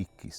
21।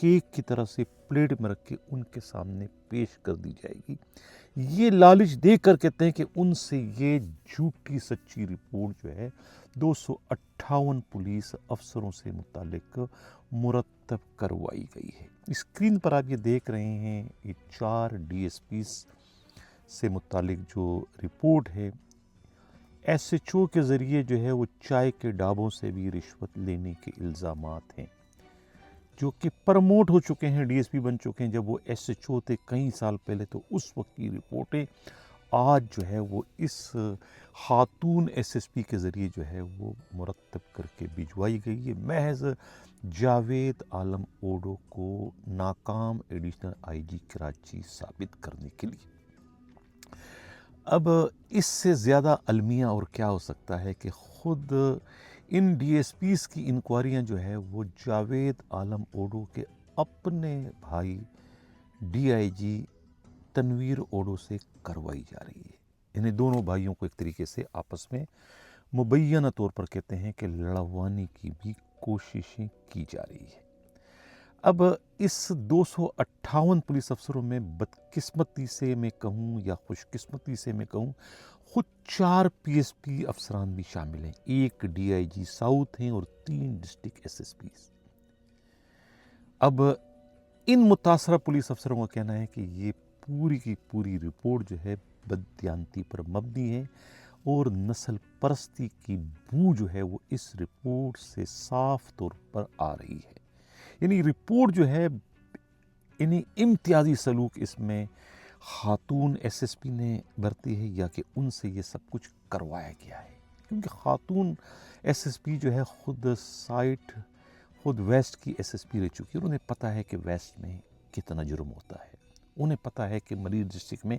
Cake کی طرح سے پلیٹ میں رکھ کے ان کے سامنے پیش کر دی جائے گی. یہ لالچ دے کر کہتے ہیں کہ ان سے یہ جھوٹی سچی رپورٹ جو ہے 258 پولیس افسروں سے متعلق مرتب کروائی گئی ہے. اسکرین پر آپ یہ دیکھ رہے ہیں یہ 4 ڈی ایس پیز سے متعلق جو رپورٹ ہے. ایس ایچ او کے ذریعے جو ہے وہ چائے کے ڈابوں سے بھی رشوت لینے کے الزامات ہیں جو کہ پرموٹ ہو چکے ہیں, ڈی ایس پی بن چکے ہیں. جب وہ ایس ایچ او تھے کئی سال پہلے تو اس وقت کی رپورٹیں آج جو ہے وہ اس خاتون ایس ایس پی کے ذریعے جو ہے وہ مرتب کر کے بھجوائی گئی ہے, محض جاوید عالم اوڈو کو ناکام ایڈیشنل آئی جی کراچی ثابت کرنے کے لیے. اب اس سے زیادہ المیہ اور کیا ہو سکتا ہے کہ خود ان ڈی ایس پیز کی انکوائریاں جو ہے وہ جاوید عالم اوڈو کے اپنے بھائی ڈی آئی جی تنویر اوڈو سے کروائی جا رہی ہے. انہیں دونوں بھائیوں کو ایک طریقے سے آپس میں مبینہ طور پر کہتے ہیں کہ لڑوانے کی بھی کوششیں کی جا رہی ہے. اب اس 258 پولیس افسروں میں بدقسمتی سے میں کہوں یا خوش قسمتی سے میں کہوں خود 4 پی ایس پی افسران بھی شامل ہیں. 1 ڈی آئی جی ساؤتھ ہیں اور 3 ڈسٹرکٹ ایس ایس پیز. اب ان متاثرہ پولیس افسروں کا کہنا ہے کہ یہ پوری کی پوری رپورٹ جو ہے بددیانتی پر مبنی ہے اور نسل پرستی کی بو جو ہے وہ اس رپورٹ سے صاف طور پر آ رہی ہے. یعنی رپورٹ جو ہے انہیں امتیازی سلوک اس میں خاتون ایس ایس پی نے برتی ہے یا کہ ان سے یہ سب کچھ کروایا گیا ہے. کیونکہ خاتون ایس ایس پی جو ہے خود ویسٹ کی ایس ایس پی رہ چکی ہے. انہیں پتہ ہے کہ ویسٹ میں کتنا جرم ہوتا ہے, انہیں پتہ ہے کہ ملیر ڈسٹرکٹ میں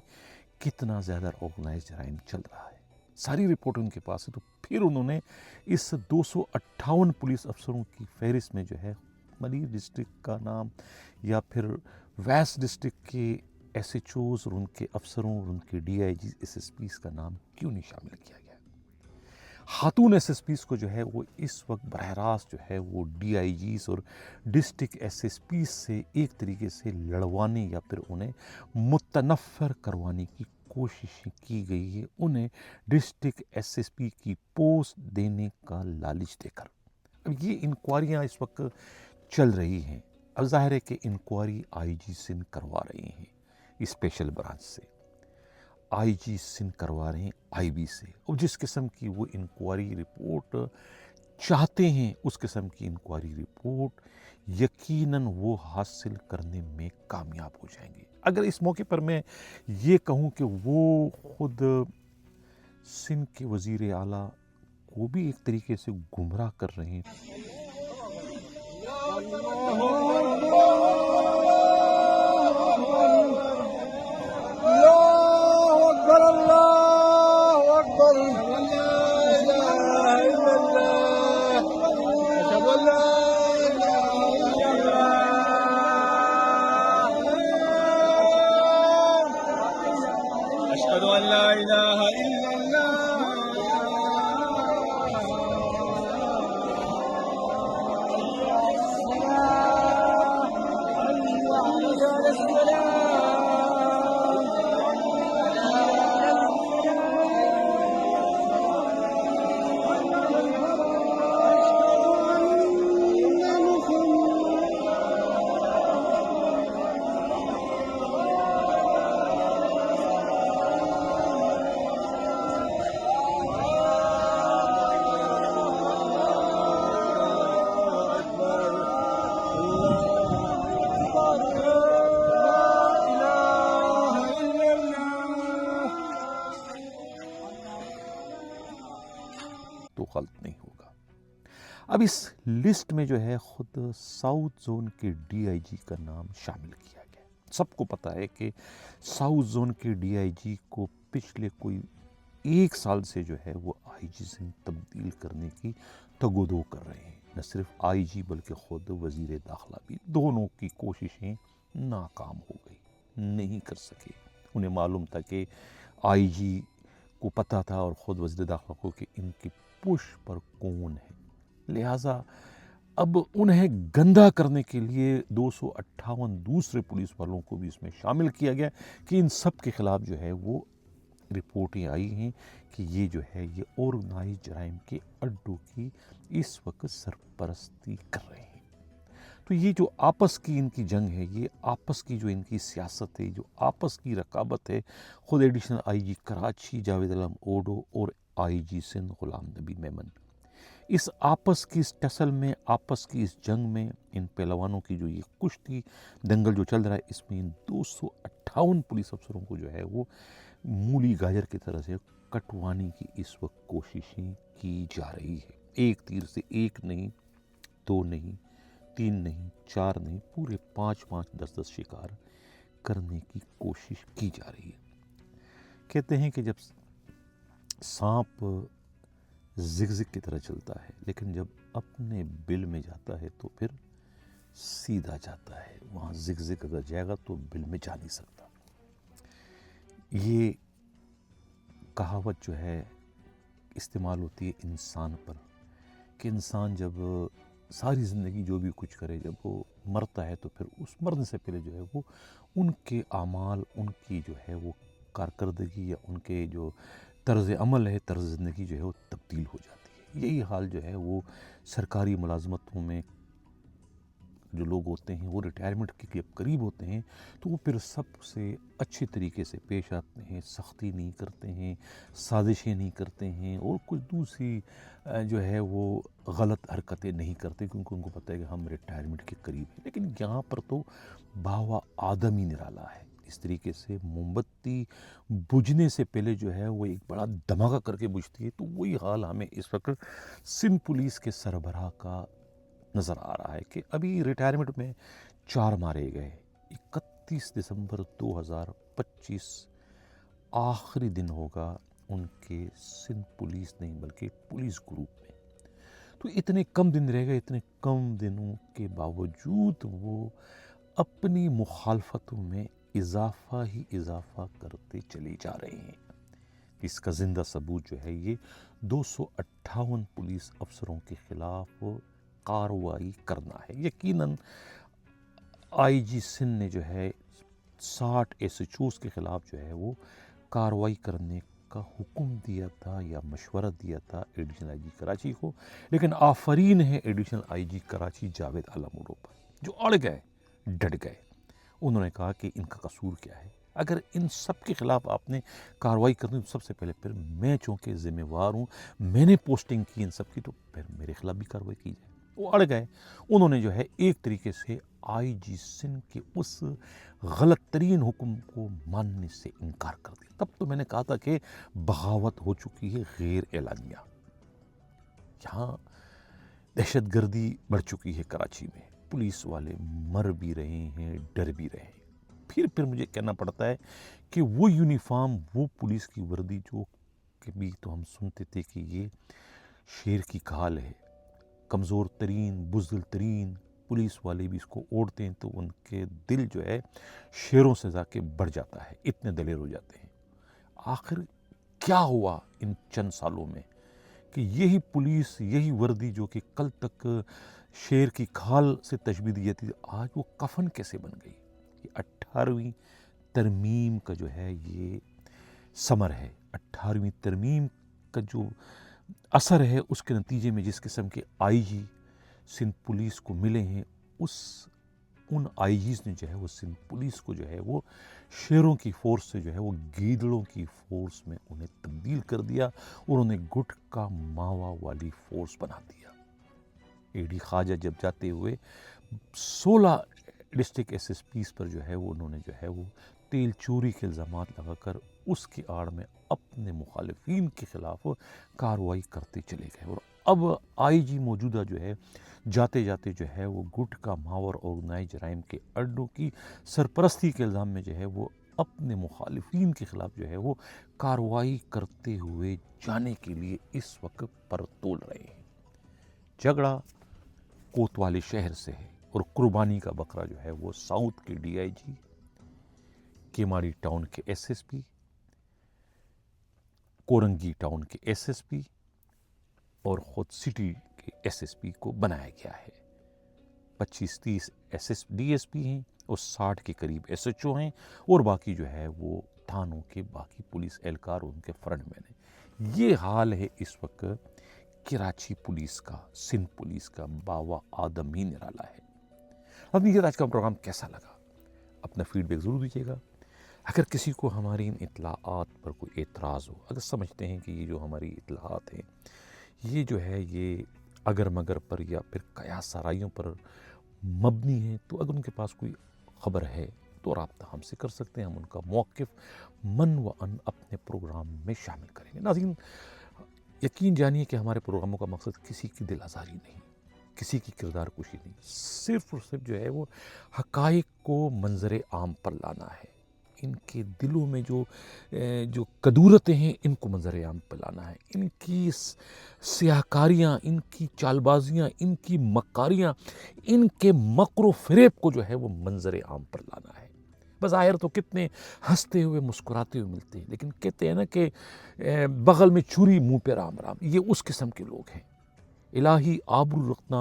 کتنا زیادہ آرگنائز جرائم چل رہا ہے. ساری رپورٹ ان کے پاس ہے. تو پھر انہوں نے اس 258 پولیس افسروں کی فہرست میں جو ہے ملیر ڈسٹرکٹ کا نام یا پھر ویسٹ ڈسٹرکٹ کے ایس ایچ اوز اور ان کے افسروں اور ان کے D I G S S Ps کا نام کیوں نہیں شامل کیا گیا. خاتون ایس ایس پیز کو جو ہے وہ اس وقت براہ راست جو ہے وہ ڈی آئی جیز اور ڈسٹرکٹ ایس ایس پیز سے ایک طریقے سے لڑوانے یا پھر انہیں متنفر کروانے کی کوششیں کی گئی ہے, انہیں ڈسٹرکٹ ایس ایس پی کی پوسٹ دینے کا لالچ دے کر. اب یہ انکوائریاں اس وقت چل رہی ہیں. اب ظاہر ہے کہ انکوائری آئی جی سندھ کروا رہے ہیں اسپیشل برانچ سے, آئی جی سندھ کروا رہے ہیں آئی بی سے, اور جس قسم کی وہ انکوائری رپورٹ چاہتے ہیں اس قسم کی انکوائری رپورٹ یقیناً وہ حاصل کرنے میں کامیاب ہو جائیں گے. اگر اس موقع پر میں یہ کہوں کہ وہ خود سندھ کے وزیر اعلیٰ کو بھی ایک طریقے سے گمراہ کر رہے ہیں. تو غلط نہیں ہوگا. اب اس لسٹ میں جو ہے خود ساؤتھ زون کے ڈی آئی جی کا نام شامل کیا گیا. سب کو پتا ہے کہ ساؤتھ زون کے ڈی آئی جی کو پچھلے کوئی 1 سال سے جو ہے وہ آئی جی سے تبدیل کرنے کی تگودو کر رہے ہیں. نہ صرف آئی جی بلکہ خود وزیر داخلہ بھی, دونوں کی کوششیں ناکام ہو گئی, نہیں کر سکے. انہیں معلوم تھا کہ آئی جی کو پتہ تھا اور خود وزیر داخلہ کو کہ ان کی پش پر کون ہے, لہٰذا اب انہیں گندا کرنے کے لیے 258 دوسرے پولیس والوں کو بھی اس میں شامل کیا گیا کہ ان سب کے خلاف جو ہے وہ رپورٹیں آئی ہیں کہ یہ جو ہے یہ آرگنائز جرائم کے اڈوں کی اس وقت سرپرستی کر رہے ہیں۔ تو یہ جو آپس کی ان کی جنگ ہے، یہ آپس کی جو ان کی سیاست ہے، جو آپس کی رقابت ہے، خود ایڈیشنل آئی جی کراچی جاوید علم اوڈو اور آئی جی سندھ غلام نبی میمن، اس آپس کی اس ٹسل میں، آپس کی اس جنگ میں، ان پہلوانوں کی جو یہ کشتی دنگل جو چل رہا ہے، اس میں ان 258 پولیس افسروں کو جو ہے وہ مولی گاجر کی طرح سے کٹوانے کی اس وقت کوششیں کی جا رہی ہے۔ ایک تیر سے ایک نہیں، دو نہیں، تین نہیں، چار نہیں، پورے 5 10 شکار کرنے کی کوشش کی جا رہی ہے۔ کہتے ہیں کہ جب سانپ زگزگ کی طرح چلتا ہے لیکن جب اپنے بل میں جاتا ہے تو پھر سیدھا جاتا ہے، وہاں زگزگ اگر جائے گا تو بل میں جا نہیں سکتا۔ یہ کہاوت جو ہے استعمال ہوتی ہے انسان پر کہ انسان جب ساری زندگی جو بھی کچھ کرے، جب وہ مرتا ہے تو پھر اس مرنے سے پہلے جو ہے وہ ان کے اعمال، ان کی جو ہے وہ کارکردگی یا ان کے جو طرز عمل ہے، طرز زندگی جو ہے وہ تبدیل ہو جاتی ہے۔ یہی حال جو ہے وہ سرکاری ملازمتوں میں جو لوگ ہوتے ہیں، وہ ریٹائرمنٹ کے جب قریب ہوتے ہیں تو وہ پھر سب سے اچھے طریقے سے پیش آتے ہیں، سختی نہیں کرتے ہیں، سازشیں نہیں کرتے ہیں اور کچھ دوسری جو ہے وہ غلط حرکتیں نہیں کرتے، کیونکہ ان کو پتہ ہے کہ ہم ریٹائرمنٹ کے قریب ہیں۔ لیکن یہاں پر تو باوا آدم ہی نرالا ہے۔ اس طریقے سے موم بتی بجھنے سے پہلے جو ہے وہ ایک بڑا دھماکہ کر کے بجھتی ہے، تو وہی حال ہمیں اس وقت سندھ پولیس کے سربراہ کا نظر آ رہا ہے کہ ابھی ریٹائرمنٹ میں 4 مارے گئے۔ 31 دسمبر 2025 آخری دن ہوگا ان کے سندھ پولیس نہیں بلکہ پولیس گروپ میں۔ تو اتنے کم دن رہ گئے، اتنے کم دنوں کے باوجود وہ اپنی مخالفتوں میں اضافہ ہی اضافہ کرتے چلے جا رہے ہیں۔ اس کا زندہ ثبوت جو ہے یہ 258 پولیس افسروں کے خلاف کارروائی کرنا ہے۔ یقیناً آئی جی سندھ نے جو ہے 60 ایس ایچ اوز کے خلاف جو ہے وہ کارروائی کرنے کا حکم دیا تھا یا مشورہ دیا تھا ایڈیشنل آئی جی کراچی کو، لیکن آفرین ہے ایڈیشنل آئی جی کراچی جاوید علم اوڈو پر، جو اڑ گئے، ڈٹ گئے۔ انہوں نے کہا کہ ان کا قصور کیا ہے؟ اگر ان سب کے خلاف آپ نے کارروائی کرنی تو سب سے پہلے پھر میں چونکہ ذمہ وار ہوں، میں نے پوسٹنگ کی ان سب کی، تو پھر میرے خلاف بھی کارروائی کی جائے۔ وہ اڑ گئے۔ انہوں نے جو ہے ایک طریقے سے آئی جی سندھ کے اس غلط ترین حکم کو ماننے سے انکار کر دیا۔ تب تو میں نے کہا تھا کہ بغاوت ہو چکی ہے غیر اعلانیہ۔ یہاں دہشت گردی بڑھ چکی ہے کراچی میں، پولیس والے مر بھی رہے ہیں، ڈر بھی رہے ہیں۔ پھر مجھے کہنا پڑتا ہے کہ وہ یونیفارم، وہ پولیس کی وردی جو کبھی تو ہم سنتے تھے کہ یہ شیر کی کھال ہے، کمزور ترین، بزدل ترین پولیس والے بھی اس کو اوڑھتے ہیں تو ان کے دل جو ہے شیروں سے جا کے بڑھ جاتا ہے، اتنے دلیر ہو جاتے ہیں۔ آخر کیا ہوا ان چند سالوں میں کہ یہی پولیس، یہی وردی جو کہ کل تک شیر کی کھال سے تشبیہ دی جاتی تھی، آج وہ کفن کیسے بن گئی؟ یہ 18ویں ترمیم کا جو ہے یہ ثمر ہے۔ 18ویں ترمیم کا جو اثر ہے، اس کے نتیجے میں جس قسم کے آئی جی سندھ پولیس کو ملے ہیں، ان آئی جیز نے جو ہے وہ سندھ پولیس کو جو ہے وہ شیروں کی فورس سے جو ہے وہ گیدڑوں کی فورس میں انہیں تبدیل کر دیا، اور انہیں گٹ کا ماوا والی فورس بنا دیا۔ اے ڈی خواجہ جب جاتے ہوئے 16 ڈسٹرکٹ ایس ایس پیز پر جو ہے وہ انہوں نے جو ہے وہ تیل چوری کے الزامات لگا کر اس کی آڑ میں اپنے مخالفین کے خلاف کارروائی کرتے چلے گئے۔ اور اب آئی جی موجودہ جو ہے جاتے جاتے جو ہے وہ گٹ کا ماور آرگنائز جرائم کے اڈوں کی سرپرستی کے الزام میں جو ہے وہ اپنے مخالفین کے خلاف جو ہے وہ کارروائی کرتے ہوئے جانے کے لیے اس وقت پر تول رہے ہیں۔ جھگڑا کوتوالی شہر سے ہے اور قربانی کا بکرا جو ہے وہ ساؤتھ کے D I G, Keamari town کے S S P, Korangi town کے ایس ایس پی اور خود سٹی کے ایس ایس پی کو بنایا گیا ہے۔ 25-30 DSP ہیں اور 60 کے قریب SHO ہیں اور باقی جو ہے وہ تھانوں کے باقی پولیس اہلکار ان کے فرنٹ مین ہیں۔ یہ حال ہے اس وقت کراچی پولیس کا، سندھ پولیس کا، باوا آدم ہی نرالا ہے۔ اب یہ آج کا پروگرام کیسا لگا؟ اپنا فیڈ بیک ضرور دیجیے گا۔ اگر کسی کو ہماری ان اطلاعات پر کوئی اعتراض ہو، اگر سمجھتے ہیں کہ یہ جو ہماری اطلاعات ہیں یہ جو ہے یہ اگر مگر پر یا پھر قیاس سرائیوں پر مبنی ہے، تو اگر ان کے پاس کوئی خبر ہے تو رابطہ ہم سے کر سکتے ہیں، ہم ان کا موقف من و ان اپنے پروگرام میں شامل کریں گے۔ ناظرین، یقین جانیے کہ ہمارے پروگراموں کا مقصد کسی کی دل آزاری نہیں، کسی کی کردار کشی نہیں، صرف اور صرف جو ہے وہ حقائق کو منظر عام پر لانا ہے۔ ان کے دلوں میں جو کدورتیں ہیں ان کو منظر عام پر لانا ہے، ان کی سیاہکاریاں، ان کی چال بازیاں، ان کی مکاریاں، ان کے مکر و فریب کو جو ہے وہ منظر عام پر لانا ہے۔ بظاہر تو کتنے ہنستے ہوئے مسکراتے ہوئے ملتے ہیں، لیکن کہتے ہیں نا کہ بغل میں چھری منہ پہ رام رام، یہ اس قسم کے لوگ ہیں۔ الہی آبرو رکھنا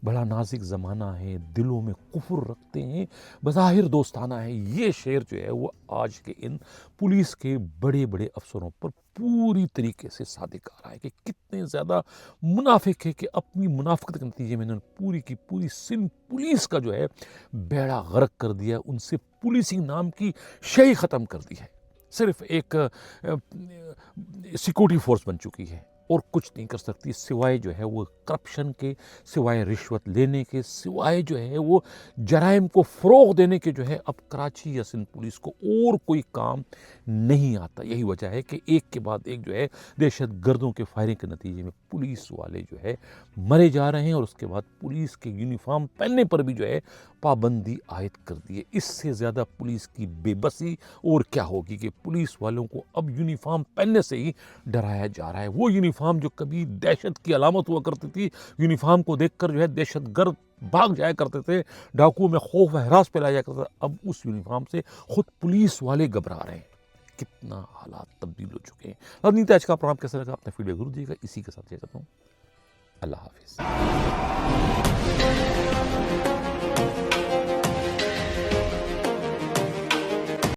بڑا نازک زمانہ ہے، دلوں میں کفر رکھتے ہیں، بظاہر دوستانہ ہے۔ یہ شعر جو ہے وہ آج کے ان پولیس کے بڑے بڑے افسروں پر پوری طریقے سے صادق آ رہا ہے کہ کتنے زیادہ منافق ہے، کہ اپنی منافقت کے نتیجے میں انہوں نے پوری کی پوری سندھ پولیس کا جو ہے بیڑا غرق کر دیا، ان سے پولیسنگ نام کی شے ختم کر دی ہے، صرف ایک سیکورٹی فورس بن چکی ہے اور کچھ نہیں کر سکتی سوائے جو ہے وہ کرپشن کے، سوائے رشوت لینے کے، سوائے جو ہے وہ جرائم کو فروغ دینے کے جو ہے اب کراچی یا سندھ پولیس کو اور کوئی کام نہیں آتا۔ یہی وجہ ہے کہ ایک کے بعد ایک جو ہے دہشت گردوں کے فائرنگ کے نتیجے میں پولیس والے جو ہے مرے جا رہے ہیں، اور اس کے بعد پولیس کے یونیفارم پہننے پر بھی جو ہے پابندی عائد کر دی ہے۔ اس سے زیادہ پولیس کی بے بسی اور کیا ہوگی کہ پولیس والوں کو اب یونیفارم پہننے سے ہی ڈرایا جا رہا ہے۔ وہ یونیفارم جو کبھی دہشت کی علامت ہوا کرتی تھی، یونیفارم کو دیکھ کر جو ہے دہشت گرد بھاگ جایا کرتے تھے، ڈاکوؤں میں خوف و ہراس پھیلایا جایا کرتا تھا، اب اس یونیفارم سے خود پولیس والے گھبرا رہے ہیں۔ کتنا حالات تبدیل ہو چکے ہیں۔ اب نیتا آج کا پروگرام کیسا لگا؟ اپنا فیڈ بیک ضرور دیجیے گا۔ اسی کے ساتھ چاہتا ہوں اللہ حافظ۔